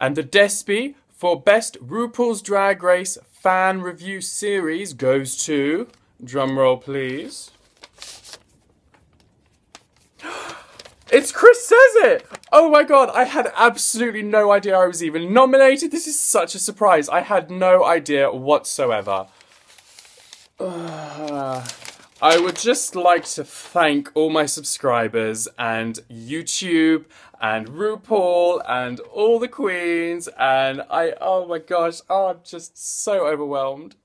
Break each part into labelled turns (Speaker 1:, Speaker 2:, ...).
Speaker 1: And the Despy for Best RuPaul's Drag Race Fan Review Series goes to, drumroll please, it's Chris Says It! Oh my god, I had absolutely no idea I was even nominated. This is such a surprise. I had no idea whatsoever. I would just like to thank all my subscribers and YouTube and RuPaul and all the queens, and oh my gosh, I'm just so overwhelmed.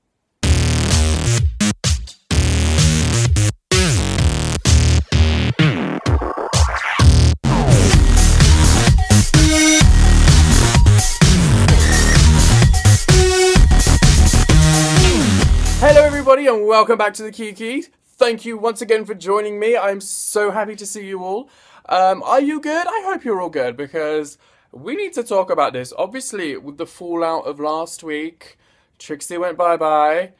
Speaker 1: Hello everybody and welcome back to the Kiki. Thank you once again for joining me. I'm so happy to see you all. Are you good? I hope you're all good because we need to talk about this. Obviously, with the fallout of last week, Trixie went bye-bye.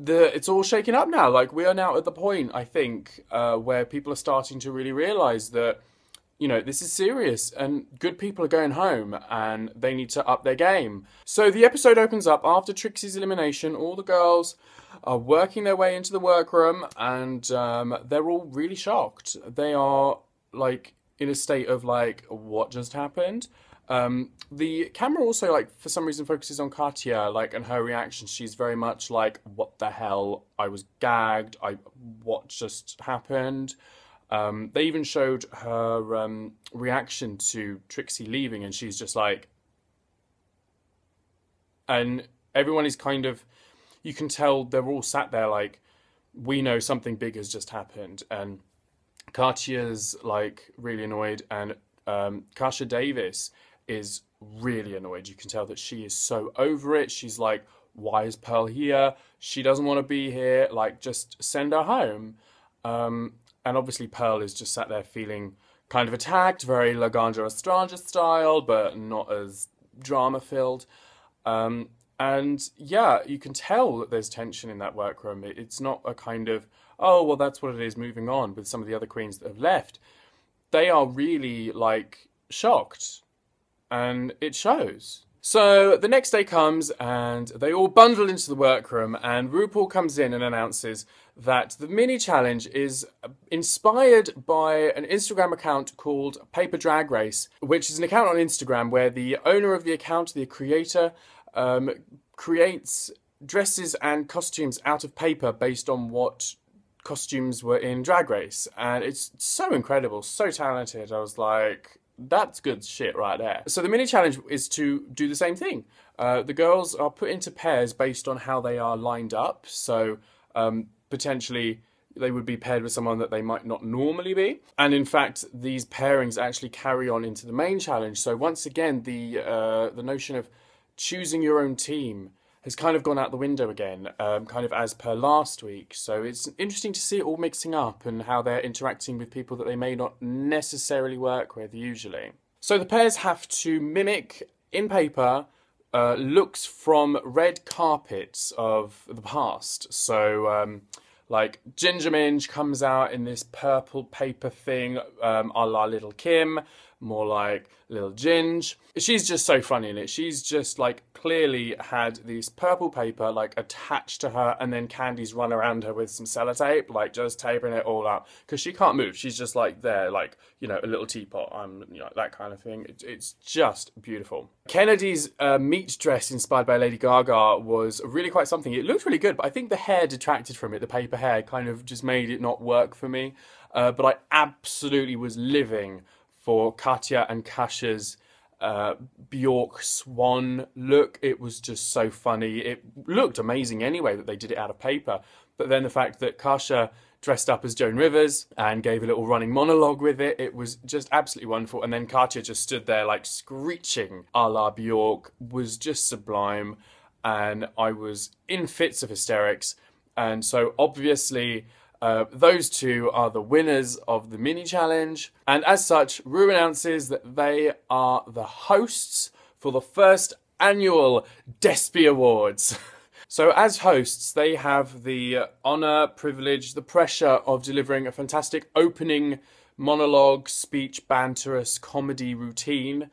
Speaker 1: It's all shaken up now. Like, we are now at the point, I think, where people are starting to really realise that, you know, this is serious and good people are going home and they need to up their game. So the episode opens up after Trixie's elimination. All the girls are working their way into the workroom and they're all really shocked. They are like in a state of like, what just happened? The camera also like for some reason focuses on Katya, like, and her reaction. She's very much like, what the hell? I was gagged. What just happened? They even showed her reaction to Trixie leaving, and she's just like, and everyone is kind of, you can tell they're all sat there like, we know something big has just happened, and Katya's like really annoyed, and Kasha Davis is really annoyed. You can tell that she is so over it. She's like, why is Pearl here? She doesn't want to be here. Like, just send her home. And obviously Pearl is just sat there feeling kind of attacked, very Laganja Estranja style, but not as drama-filled. And yeah, you can tell that there's tension in that workroom. It's not a kind of, oh, well, that's what it is, moving on with some of the other queens that have left. They are really, like, shocked. And it shows. So the next day comes and they all bundle into the workroom, and RuPaul comes in and announces that the mini challenge is inspired by an Instagram account called Paper Drag Race, which is an account on Instagram where the owner of the account, the creator, creates dresses and costumes out of paper based on what costumes were in Drag Race. And it's so incredible, so talented. I was like, that's good shit right there. So the mini challenge is to do the same thing. The girls are put into pairs based on how they are lined up. So potentially they would be paired with someone that they might not normally be. And in fact, these pairings actually carry on into the main challenge. So once again, the notion of choosing your own team has kind of gone out the window again, kind of as per last week. So it's interesting to see it all mixing up and how they're interacting with people that they may not necessarily work with usually. So the pairs have to mimic, in paper, looks from red carpets of the past. So like Ginger Minge comes out in this purple paper thing, a la Little Kim, more like Little Ginge. She's just so funny in it. She's just like clearly had this purple paper like attached to her, and then Candy's run around her with some sellotape, like just taping it all up because she can't move. She's just like there, like, you know, a little teapot. You know, that kind of thing. It's just beautiful. Kennedy's meat dress inspired by Lady Gaga was really quite something. It looked really good, but I think the hair detracted from it. The paper hair kind of just made it not work for me. But I absolutely was living for Katya and Kasha's Bjork swan look. It was just so funny. It looked amazing anyway that they did it out of paper. But then the fact that Kasha dressed up as Joan Rivers and gave a little running monologue with it, it was just absolutely wonderful. And then Katya just stood there like screeching a la Bjork, was just sublime. And I was in fits of hysterics. And so obviously those two are the winners of the mini challenge, and as such, Ru announces that they are the hosts for the first annual Despy Awards. So as hosts, they have the honour, privilege, the pressure of delivering a fantastic opening monologue, speech, banterous comedy routine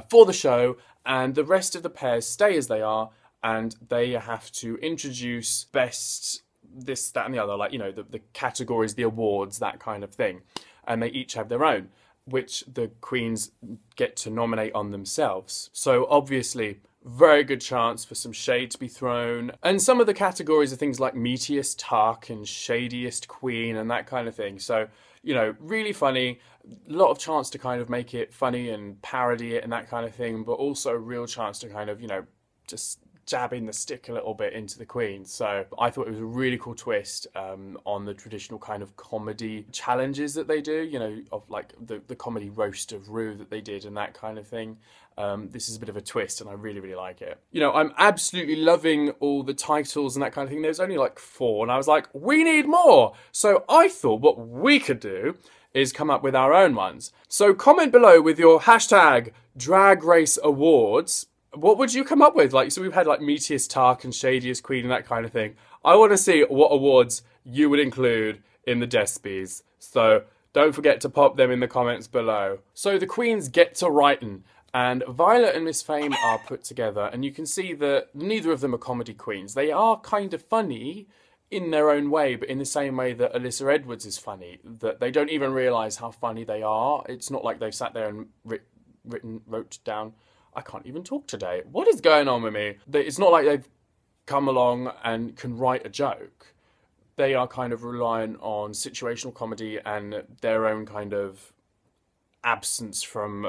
Speaker 1: for the show, and the rest of the pairs stay as they are, and they have to introduce best this, that, and the other, like, you know, the categories, the awards, that kind of thing. And they each have their own, which the queens get to nominate on themselves. So obviously, very good chance for some shade to be thrown. And some of the categories are things like meatiest Tuck and shadiest queen and that kind of thing. So, you know, really funny. A lot of chance to kind of make it funny and parody it and that kind of thing, but also a real chance to kind of, you know, just jabbing the stick a little bit into the queens. So I thought it was a really cool twist on the traditional kind of comedy challenges that they do, you know, of like the comedy roast of Ru that they did and that kind of thing. This is a bit of a twist and I really, really like it. You know, I'm absolutely loving all the titles and that kind of thing. There's only like 4 and I was like, we need more. So I thought what we could do is come up with our own ones. So comment below with your hashtag Drag Race Awards. What would you come up with? Like, so we've had like meatiest Tuck and shadiest queen and that kind of thing. I want to see what awards you would include in the Despies. So don't forget to pop them in the comments below. So the queens get to writing, and Violet and Miss Fame are put together, and you can see that neither of them are comedy queens. They are kind of funny in their own way, but in the same way that Alyssa Edwards is funny, that they don't even realise how funny they are. It's not like they've sat there and wrote down, I can't even talk today. What is going on with me? It's not like they've come along and can write a joke. They are kind of reliant on situational comedy and their own kind of absence from,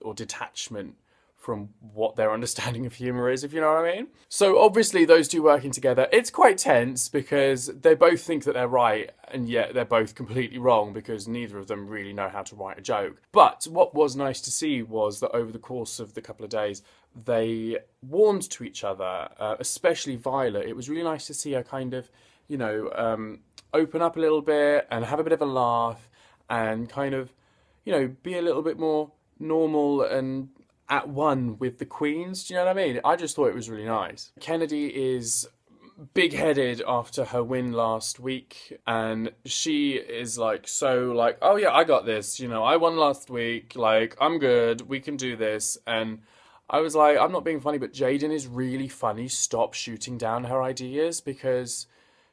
Speaker 1: or detachment from what their understanding of humour is, if you know what I mean. So obviously those two working together, it's quite tense because they both think that they're right and yet they're both completely wrong because neither of them really know how to write a joke. But what was nice to see was that over the course of the couple of days, they warmed to each other, especially Violet. It was really nice to see her kind of, you know, open up a little bit and have a bit of a laugh and kind of, you know, be a little bit more normal and at one with the queens. Do you know what I mean? I just thought it was really nice. Kennedy is big-headed after her win last week, and she is like, so like, oh yeah, I got this, you know, I won last week, like, I'm good, we can do this. And I was like, I'm not being funny, but Jaden is really funny. Stop shooting down her ideas, because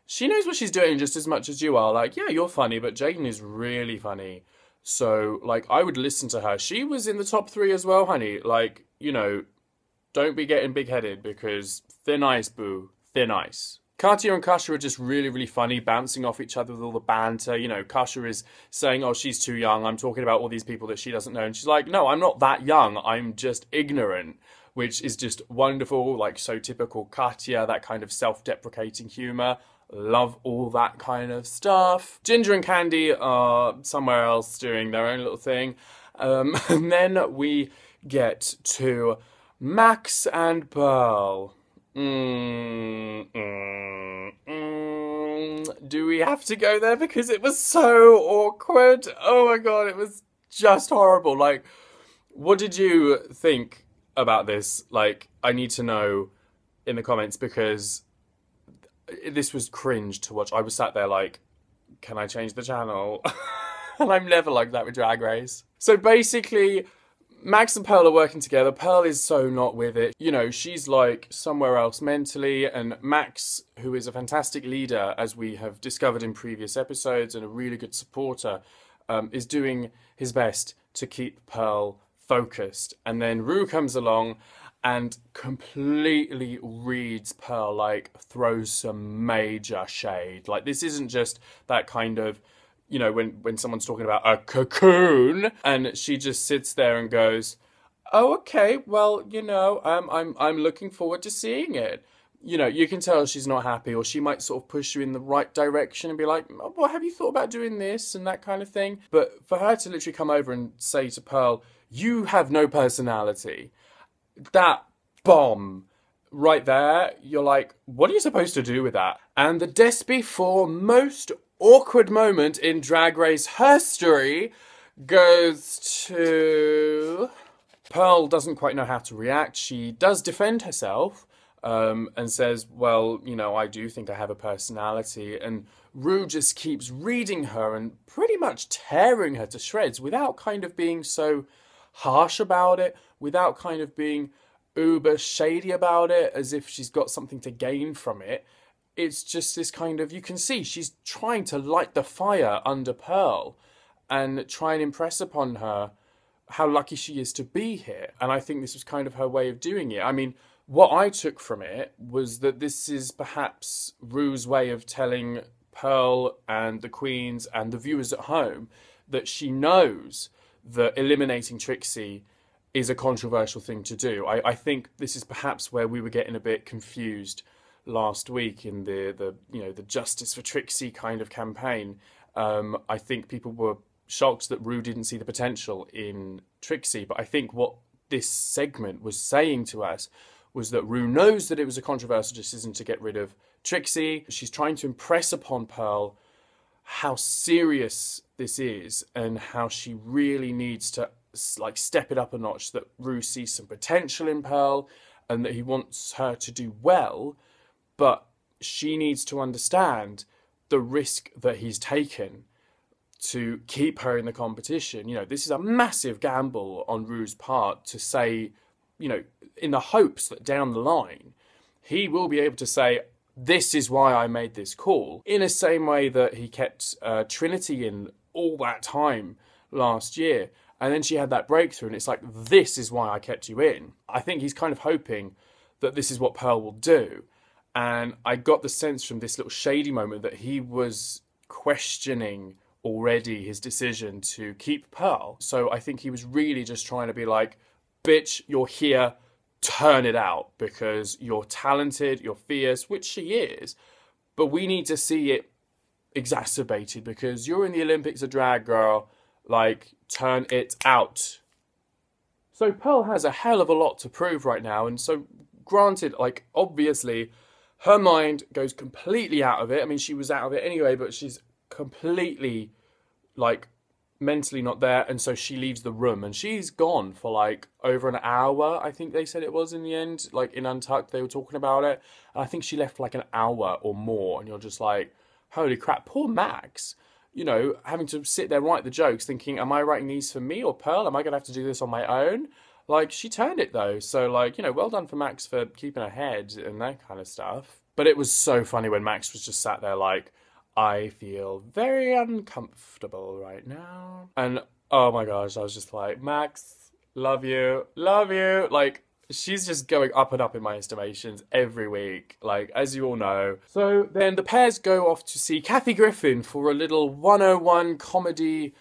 Speaker 1: she knows what she's doing just as much as you are. Like, yeah, you're funny, but Jaden is really funny. So, like, I would listen to her. She was in the top 3 as well, honey. Like, you know, don't be getting big-headed because thin ice, boo. Thin ice. Katya and Kasha are just really, really funny, bouncing off each other with all the banter. You know, Kasha is saying, oh, she's too young. I'm talking about all these people that she doesn't know. And she's like, no, I'm not that young. I'm just ignorant, which is just wonderful. Like, so typical Katya, that kind of self-deprecating humour. Love all that kind of stuff. Ginger and Candy are somewhere else doing their own little thing. And then we get to Max and Pearl. Do we have to go there? Because it was so awkward. Oh my god, it was just horrible. Like, what did you think about this? Like, I need to know in the comments because this was cringe to watch. I was sat there like, can I change the channel? And I'm never like that with Drag Race. So basically, Max and Pearl are working together. Pearl is so not with it. You know, she's like somewhere else mentally. And Max, who is a fantastic leader, as we have discovered in previous episodes, and a really good supporter, is doing his best to keep Pearl focused. And then Ru comes along and completely reads Pearl, like throws some major shade. Like, this isn't just that kind of, you know, when someone's talking about a cocoon and she just sits there and goes, oh, okay, well, you know, I'm looking forward to seeing it. You know, you can tell she's not happy, or she might sort of push you in the right direction and be like, well, have you thought about doing this and that kind of thing? But for her to literally come over and say to Pearl, you have no personality, that bomb right there, you're like, what are you supposed to do with that? And the Despy for most awkward moment in Drag Race history goes to... Pearl doesn't quite know how to react. She does defend herself and says, well, you know, I do think I have a personality. And Ru just keeps reading her and pretty much tearing her to shreds without kind of being so harsh about it, without kind of being uber shady about it, as if she's got something to gain from it. It's just this kind of, you can see she's trying to light the fire under Pearl and try and impress upon her how lucky she is to be here. And I think this was kind of her way of doing it. I mean, what I took from it was that this is perhaps Ru's way of telling Pearl and the queens and the viewers at home that she knows that eliminating Trixie is a controversial thing to do. I think this is perhaps where we were getting a bit confused last week in the Justice for Trixie kind of campaign. I think people were shocked that Ru didn't see the potential in Trixie, but I think what this segment was saying to us was that Ru knows that it was a controversial decision to get rid of Trixie. She's trying to impress upon Pearl how serious this is and how she really needs to like step it up a notch, that Ru sees some potential in Pearl and that he wants her to do well, but she needs to understand the risk that he's taken to keep her in the competition. You know, this is a massive gamble on Ru's part to say, you know, in the hopes that down the line, he will be able to say, this is why I made this call, in the same way that he kept Trinity in all that time last year. And then she had that breakthrough and it's like, this is why I kept you in. I think he's kind of hoping that this is what Pearl will do. And I got the sense from this little shady moment that he was questioning already his decision to keep Pearl. So I think he was really just trying to be like, bitch, you're here, turn it out, because you're talented, you're fierce, which she is, but we need to see it exacerbated because you're in the Olympics, a drag girl, like, turn it out. So Pearl has a hell of a lot to prove right now, and so granted, like, obviously, her mind goes completely out of it. I mean, she was out of it anyway, but she's completely, like, mentally not there, and so she leaves the room, and she's gone for, like, over an hour, I think they said it was in the end. Like, in Untucked, they were talking about it, and I think she left for, like, an hour or more, and you're just like, holy crap, poor Max. You know, having to sit there and write the jokes, thinking, am I writing these for me or Pearl? Am I going to have to do this on my own? Like, she turned it, though. So, like, you know, well done for Max for keeping her head and that kind of stuff. But it was so funny when Max was just sat there like, I feel very uncomfortable right now. And, oh my gosh, I was just like, Max, love you, love you. Like, she's just going up and up in my estimations every week, like, as you all know. So then the pairs go off to see Kathy Griffin for a little 101 comedy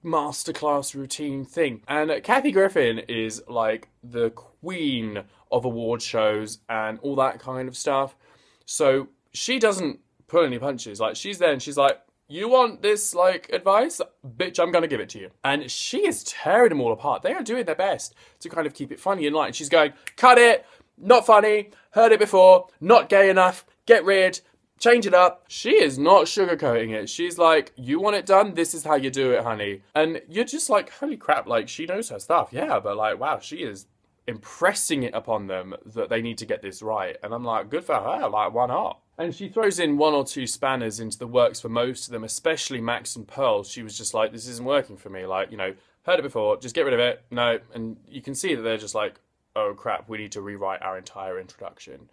Speaker 1: masterclass routine thing. And Kathy Griffin is, like, the queen of award shows and all that kind of stuff. So she doesn't pull any punches. Like, she's there and she's like, you want this, like, advice? Bitch, I'm going to give it to you. And she is tearing them all apart. They are doing their best to kind of keep it funny and light. And she's going, cut it, not funny, heard it before, not gay enough, get rid, change it up. She is not sugarcoating it. She's like, you want it done? This is how you do it, honey. And you're just like, holy crap, like, she knows her stuff. Yeah, but, like, wow, she is impressing it upon them that they need to get this right. And I'm like, good for her, like, why not? And she throws in one or two spanners into the works for most of them, especially Max and Pearl. She was just like, this isn't working for me. Like, you know, heard it before, just get rid of it. No. And you can see that they're just like, oh crap, we need to rewrite our entire introduction.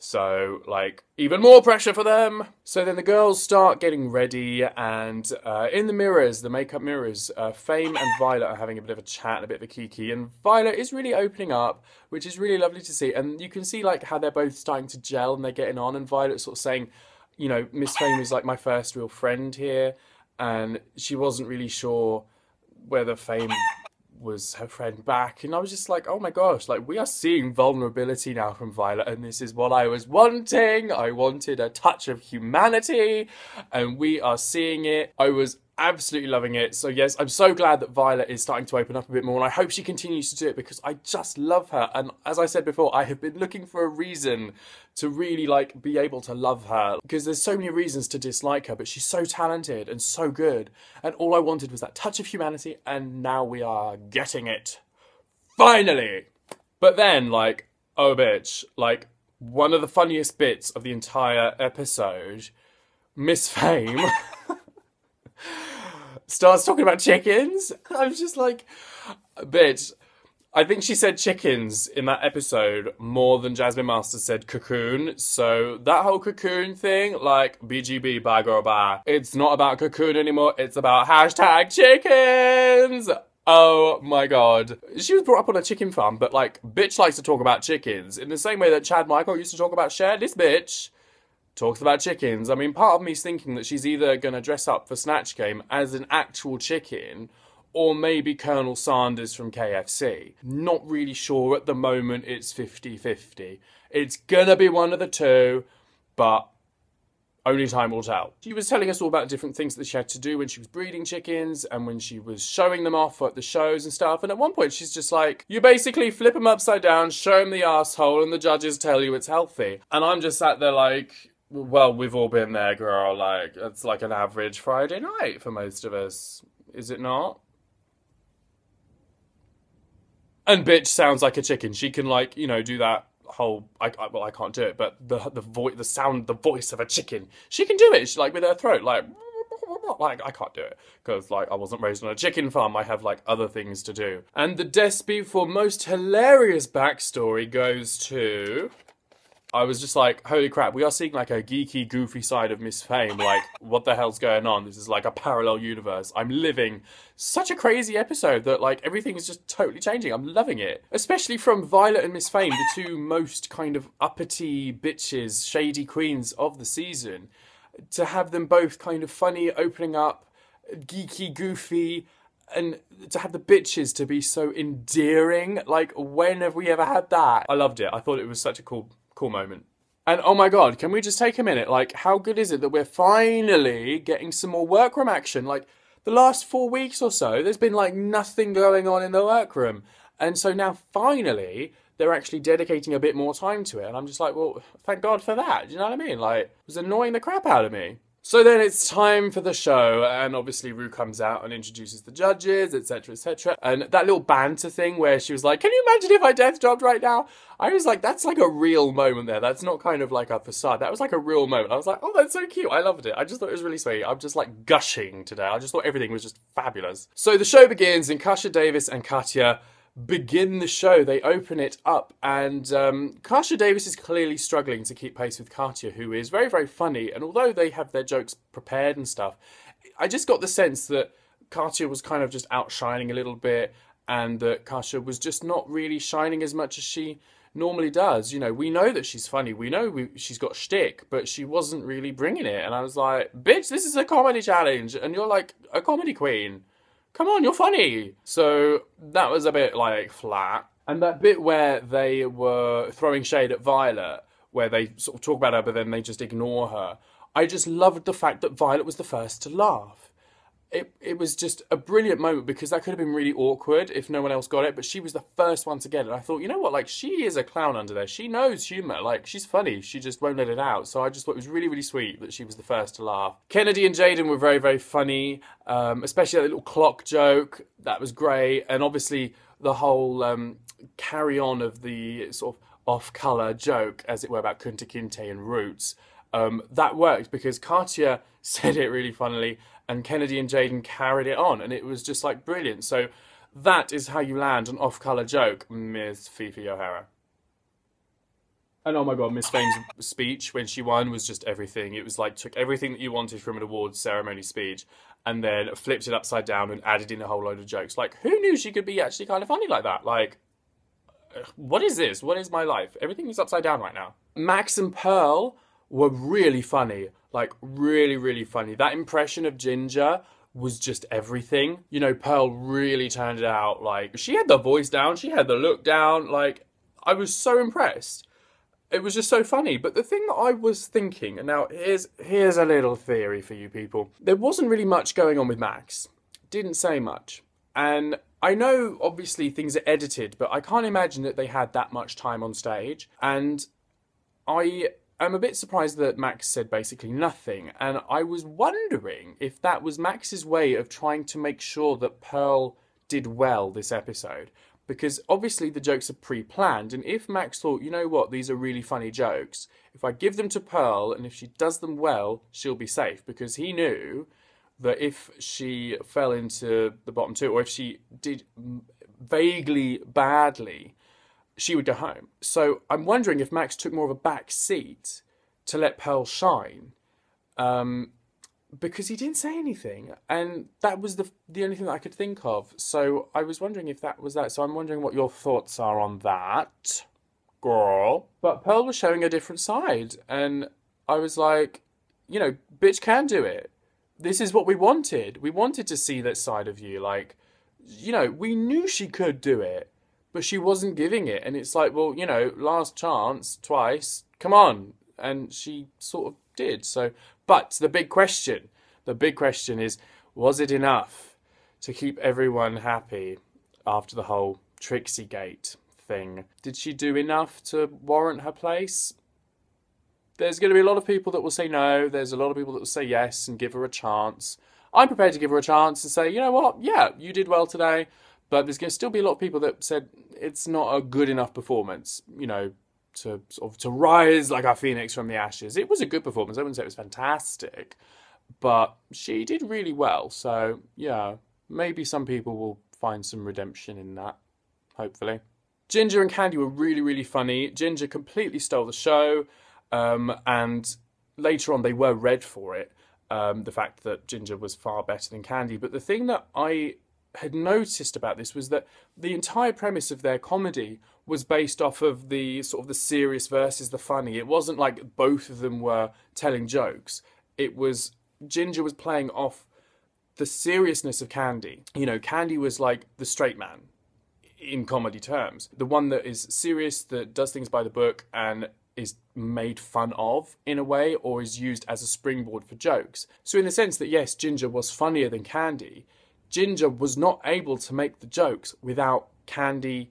Speaker 1: So, like, even more pressure for them. So then the girls start getting ready, and in the mirrors, the makeup mirrors, Fame and Violet are having a bit of a chat and a bit of a Kiki, and Violet is really opening up, which is really lovely to see. And you can see, like, how they're both starting to gel and they're getting on, and Violet's sort of saying, you know, Miss Fame is, like, my first real friend here, and she wasn't really sure whether Fame was her friend back, and I was just like, oh my gosh, like, we are seeing vulnerability now from Violet, and this is what I was wanting. I wanted a touch of humanity, and we are seeing it. I was absolutely loving it. So yes, I'm so glad that Violet is starting to open up a bit more, and I hope she continues to do it because I just love her. And as I said before, I have been looking for a reason to really, like, be able to love her, because there's so many reasons to dislike her, but she's so talented and so good, and all I wanted was that touch of humanity, and now we are getting it. Finally! But then, like, oh bitch, like, one of the funniest bits of the entire episode, Miss Fame starts talking about chickens. I was just like, Bitch, I think she said chickens in that episode more than Jasmine Masters said cocoon. So that whole cocoon thing, like BGB, bye girl, bye. It's not about cocoon anymore. It's about hashtag chickens. Oh my god. She was brought up on a chicken farm, but like, bitch likes to talk about chickens. In the same way that Chad Michael used to talk about Cher, this bitch talks about chickens. I mean, part of me's thinking that she's either going to dress up for Snatch Game as an actual chicken or maybe Colonel Sanders from KFC. Not really sure at the moment. It's 50-50. It's gonna be one of the two, but only time will tell. She was telling us all about different things that she had to do when she was breeding chickens and when she was showing them off at the shows and stuff. And at one point she's just like, you basically flip them upside down, show them the asshole, and the judges tell you it's healthy. And I'm just sat there like, well, we've all been there, girl. Like, it's like an average Friday night for most of us. Is it not? And bitch sounds like a chicken. She can, like, you know, do that whole, well, I can't do it, but the voice of a chicken. She can do it. She, like, with her throat, like I can't do it because, like, I wasn't raised on a chicken farm. I have, like, other things to do. And the Despy for most hilarious backstory goes to... I was just like, holy crap, we are seeing like a geeky, goofy side of Miss Fame. Like, what the hell's going on? This is like a parallel universe. I'm living such a crazy episode that like everything is just totally changing. I'm loving it. Especially from Violet and Miss Fame, the two most kind of uppity bitches, shady queens of the season. To have them both kind of funny, opening up, geeky, goofy, and to have the bitches to be so endearing. Like, when have we ever had that? I loved it. I thought it was such a cool moment. And oh my god, can we just take a minute? Like, how good is it that we're finally getting some more workroom action? Like, the last 4 weeks or so, there's been like nothing going on in the workroom. And so now finally, they're actually dedicating a bit more time to it. And I'm just like, well, thank God for that. Do you know what I mean? Like, it was annoying the crap out of me. So then it's time for the show, and obviously Ru comes out and introduces the judges, etc, etc. And that little banter thing where she was like, can you imagine if I death dropped right now? I was like, that's like a real moment there. That's not kind of like a facade. That was like a real moment. I was like, oh, that's so cute. I loved it. I just thought it was really sweet. I'm just like gushing today. I just thought everything was just fabulous. So the show begins, and Kasha Davis and Katya begin the show. They open it up, and Kasha Davis is clearly struggling to keep pace with Katya, who is very, very funny. And although they have their jokes prepared and stuff, I just got the sense that Katya was kind of just outshining a little bit, and that Kasha was just not really shining as much as she normally does. You know, we know that she's funny. We know she's got shtick, but she wasn't really bringing it. And I was like, bitch, this is a comedy challenge, and you're like a comedy queen. Come on, you're funny. So that was a bit like flat. And that bit where they were throwing shade at Violet, where they sort of talk about her but then they just ignore her. I just loved the fact that Violet was the first to laugh. It was just a brilliant moment, because that could have been really awkward if no one else got it, but she was the first one to get it. I thought, you know what, like, she is a clown under there. She knows humour. Like, she's funny. She just won't let it out. So I just thought it was really, really sweet that she was the first to laugh. Kennedy and Jaden were very, very funny, especially that little clock joke. That was great. And obviously the whole carry-on of the sort of off-colour joke, as it were, about Kunta Kinte and Roots. That worked because Katya said it really funnily, and Kennedy and Jaden carried it on, and it was just like brilliant. So that is how you land an off-colour joke, Miss Fifi O'Hara. And oh my god, Miss Fame's speech when she won was just everything. It was like, took everything that you wanted from an awards ceremony speech and then flipped it upside down and added in a whole load of jokes. Like, who knew she could be actually kind of funny like that? Like, what is this? What is my life? Everything is upside down right now. Max and Pearl were really funny. Like, really, really funny. That impression of Ginger was just everything. You know, Pearl really turned it out. Like, she had the voice down. She had the look down. Like, I was so impressed. It was just so funny. But the thing that I was thinking, and now here's a little theory for you people. There wasn't really much going on with Max. Didn't say much. And I know, obviously, things are edited, but I can't imagine that they had that much time on stage. And I'm a bit surprised that Max said basically nothing, and I was wondering if that was Max's way of trying to make sure that Pearl did well this episode, because obviously the jokes are pre-planned, and if Max thought, you know what, these are really funny jokes, if I give them to Pearl and if she does them well, she'll be safe, because he knew that if she fell into the bottom two, or if she did vaguely badly, she would go home. So I'm wondering if Max took more of a back seat to let Pearl shine, because he didn't say anything, and that was the only thing that I could think of. So I was wondering if that was that. So I'm wondering what your thoughts are on that, girl. But Pearl was showing a different side, and I was like, you know, bitch can do it. This is what we wanted. We wanted to see that side of you. Like, you know, we knew she could do it, but she wasn't giving it. And it's like, well, you know, last chance, twice, come on. And she sort of did. So, but the big question is, was it enough to keep everyone happy after the whole Trixie Gate thing? Did she do enough to warrant her place? There's going to be a lot of people that will say no. There's a lot of people that will say yes and give her a chance. I'm prepared to give her a chance and say, you know what? Yeah, you did well today. But there's going to still be a lot of people that said it's not a good enough performance, you know, to sort of to rise like a phoenix from the ashes. It was a good performance. I wouldn't say it was fantastic, but she did really well. So yeah, maybe some people will find some redemption in that, hopefully. Ginger and Candy were really, really funny. Ginger completely stole the show, and later on they were read for it, the fact that Ginger was far better than Candy. But the thing that I had noticed about this was that the entire premise of their comedy was based off of the sort of the serious versus the funny. It wasn't like both of them were telling jokes. It was Ginger was playing off the seriousness of Candy. You know, Candy was like the straight man in comedy terms. The one that is serious, that does things by the book and is made fun of in a way, or is used as a springboard for jokes. So in the sense that yes, Ginger was funnier than Candy, Ginger was not able to make the jokes without Candy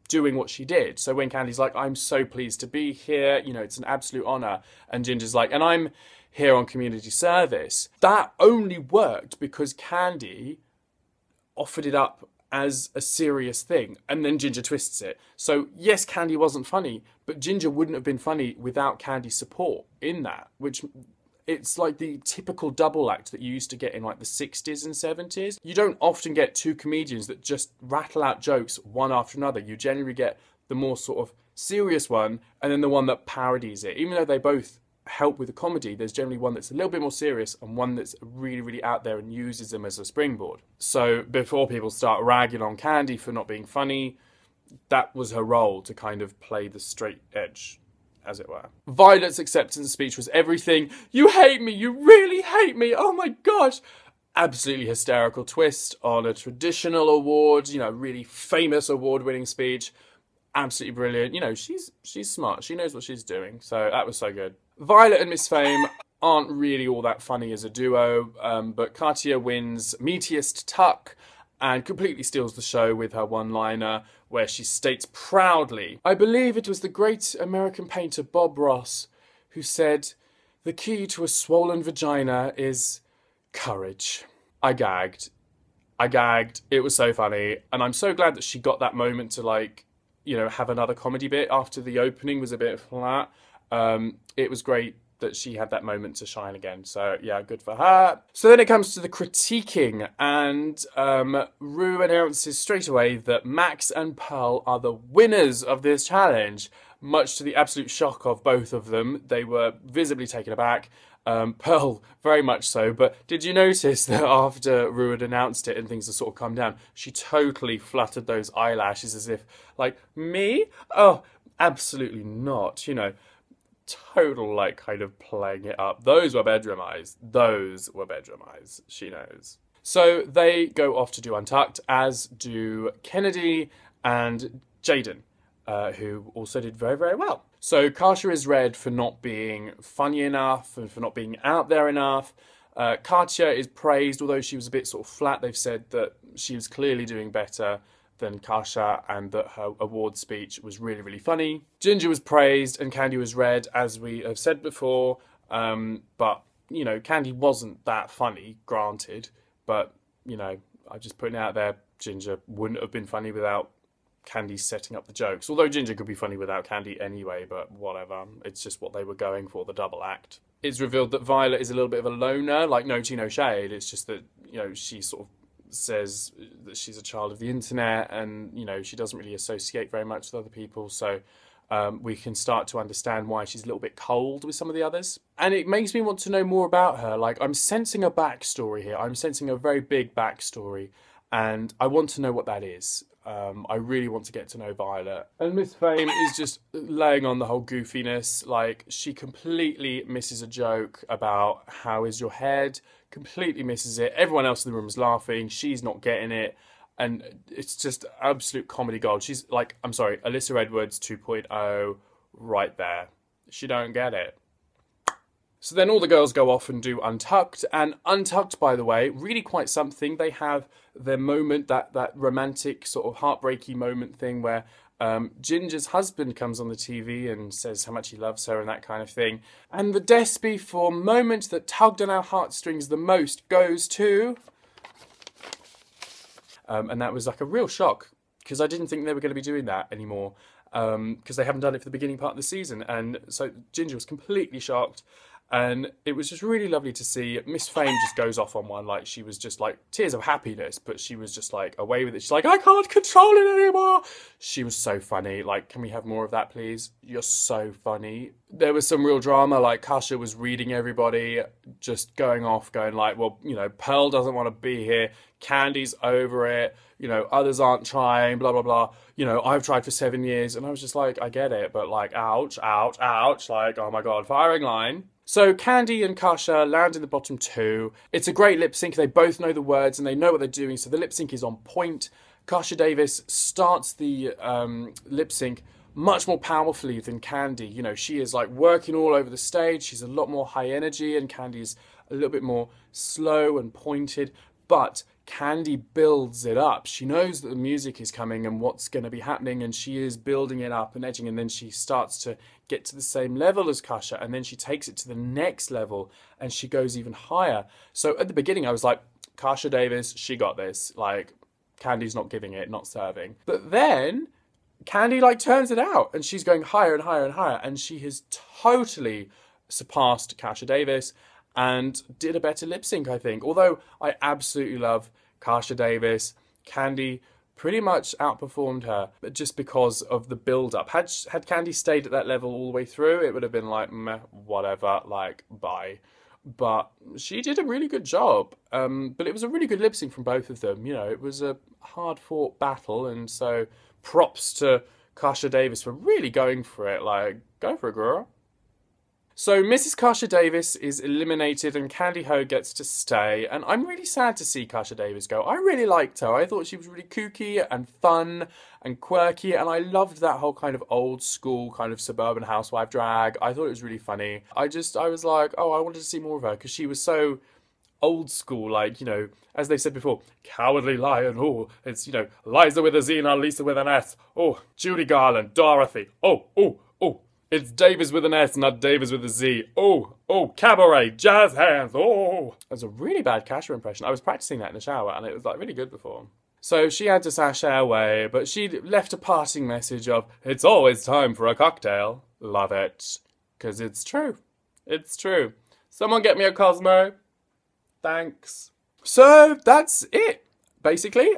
Speaker 1: doing what she did. So when Candy's like, I'm so pleased to be here, you know, it's an absolute honour. And Ginger's like, and I'm here on community service. That only worked because Candy offered it up as a serious thing. And then Ginger twists it. So yes, Candy wasn't funny, but Ginger wouldn't have been funny without Candy's support in that, which it's like the typical double act that you used to get in like the 60s and 70s. You don't often get two comedians that just rattle out jokes one after another. You generally get the more sort of serious one and then the one that parodies it. Even though they both help with the comedy, there's generally one that's a little bit more serious and one that's really, really out there and uses them as a springboard. So before people start ragging on Candy for not being funny, that was her role, to kind of play the straight edge, as it were. Violet's acceptance speech was everything. You hate me, you really hate me, oh my gosh. Absolutely hysterical twist on a traditional award, you know, really famous award-winning speech. Absolutely brilliant. You know, she's smart, she knows what she's doing, so that was so good. Violet and Miss Fame aren't really all that funny as a duo, but Katia wins Meatiest Tuck and completely steals the show with her one-liner where she states proudly, I believe it was the great American painter Bob Ross who said, the key to a swollen vagina is courage. I gagged. It was so funny. And I'm so glad that she got that moment to, like, you know, have another comedy bit after the opening was a bit flat. It was great that she had that moment to shine again. So yeah, good for her. So then it comes to the critiquing, and Ru announces straight away that Max and Pearl are the winners of this challenge, much to the absolute shock of both of them. They were visibly taken aback. Pearl very much so, but did you notice that after Ru had announced it and things had sort of come down, she totally fluttered those eyelashes as if, like, me? Oh, absolutely not, you know. Total, like, kind of playing it up. Those were bedroom eyes. Those were bedroom eyes. She knows. So they go off to do Untucked, as do Kennedy and Jaden, who also did very, very well. So Katya is read for not being funny enough and for not being out there enough. Katya is praised, although she was a bit sort of flat. They've said that she was clearly doing better than Kasha and that her award speech was really, really funny. Ginger was praised and Candy was read, as we have said before. But, you know, Candy wasn't that funny, granted. But, you know, I'm just putting it out there, Ginger wouldn't have been funny without Candy setting up the jokes. Although Ginger could be funny without Candy anyway, but whatever. It's just what they were going for, the double act. It's revealed that Violet is a little bit of a loner, like no tea, no shade. It's just that, you know, she's sort of says that she's a child of the internet, and she doesn't really associate very much with other people, so we can start to understand why she's a little bit cold with some of the others. And it makes me want to know more about her. Like, I'm sensing a backstory here. I'm sensing a very big backstory, and I want to know what that is. I really want to get to know Violet. And Miss Fame is just laying on the whole goofiness. Like, she completely misses a joke about how is your head. Completely misses it. Everyone else in the room is laughing. She's not getting it. And it's just absolute comedy gold. She's like, I'm sorry, Alyssa Edwards 2.0 right there. She don't get it. So then all the girls go off and do Untucked. And Untucked, by the way, really quite something. They have their moment, that romantic sort of heartbreaky moment thing where Ginger's husband comes on the TV and says how much he loves her and that kind of thing. And the Despy for moment that tugged on our heartstrings the most goes to... and that was like a real shock, because I didn't think they were going to be doing that anymore, because they haven't done it for the beginning part of the season. And so Ginger was completely shocked. And it was just really lovely to see. Miss Fame just goes off on one, like she was just like tears of happiness, but she was just like away with it. She's like, I can't control it anymore. She was so funny. Like, can we have more of that, please? You're so funny. There was some real drama. Like, Kasha was reading everybody, just going off, going like, well, Pearl doesn't want to be here. Candy's over it. Others aren't trying, blah, blah, blah. I've tried for 7 years. And I was just like, I get it, but like, ouch, ouch, ouch. Like, oh my God, firing line. So Candy and Kasha land in the bottom two. It's a great lip sync. They both know the words and they know what they're doing. So the lip sync is on point. Kasha Davis starts the lip sync much more powerfully than Candy. She is like working all over the stage. She's a lot more high energy, and Candy's a little bit more slow and pointed. But Candy builds it up. She knows that the music is coming and what's going to be happening, and she is building it up and edging, and then she starts to get to the same level as Kasha, and then she takes it to the next level and she goes even higher. So at the beginning I was like, Kasha Davis, she got this. Like, Candy's not giving it, not serving. But then Candy like turns it out and she's going higher and higher and higher, and she has totally surpassed Kasha Davis and did a better lip sync, I think. Although I absolutely love Kasha Davis, Candy pretty much outperformed her, but just because of the build-up. Had Candy stayed at that level all the way through, it would have been like, meh, whatever, like, bye. But she did a really good job. But it was a really good lip sync from both of them. It was a hard-fought battle, and so props to Kasha Davis for really going for it. Like, go for it, girl. So Mrs. Kasha Davis is eliminated and Candy Ho gets to stay, and I'm really sad to see Kasha Davis go. I really liked her. I thought she was really kooky and fun and quirky, and I loved that whole kind of old school kind of suburban housewife drag. I thought it was really funny. I was like, oh, I wanted to see more of her, because she was so old school, like, as they said before, Cowardly Lion, oh, it's, Liza with a Z, not Lisa with an S, oh, Judy Garland, Dorothy, oh, it's Davis with an S, not Davis with a Z. Oh, cabaret, jazz hands, oh. That was a really bad Kasha impression. I was practicing that in the shower and it was like really good before. So she had to sashay away, but she left a parting message of, it's always time for a cocktail. Love it. Because it's true. It's true. Someone get me a Cosmo. Thanks. So that's it, basically.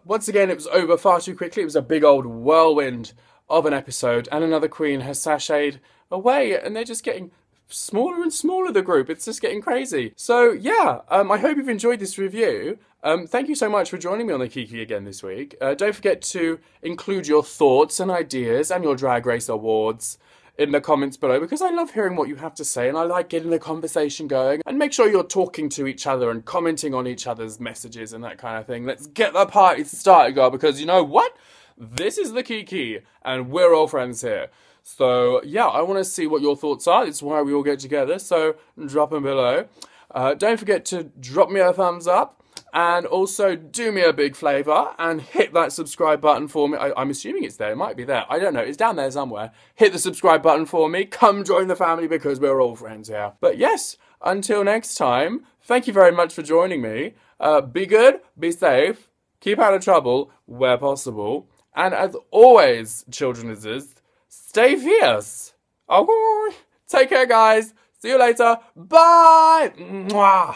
Speaker 1: Once again, it was over far too quickly. It was a big old whirlwind of an episode, and another queen has sashayed away, and they're just getting smaller and smaller, the group. It's just getting crazy. So yeah, I hope you've enjoyed this review. Thank you so much for joining me on the Kiki again this week. Don't forget to include your thoughts and ideas and your Drag Race awards in the comments below, because I love hearing what you have to say and I like getting the conversation going. And make sure you're talking to each other and commenting on each other's messages and that kind of thing. Let's get the party started, girl, because you know what? This is the Kiki, and we're all friends here. So, yeah, I want to see what your thoughts are. It's why we all get together, so drop them below. Don't forget to drop me a thumbs up, and also do me a big favour and hit that subscribe button for me. I'm assuming it's there. It might be there. I don't know. It's down there somewhere. Hit the subscribe button for me. Come join the family, because we're all friends here. But yes, until next time, thank you very much for joining me. Be good, be safe, keep out of trouble where possible. And as always, childrenizers, stay fierce. Oh, take care, guys. See you later. Bye. Mwah.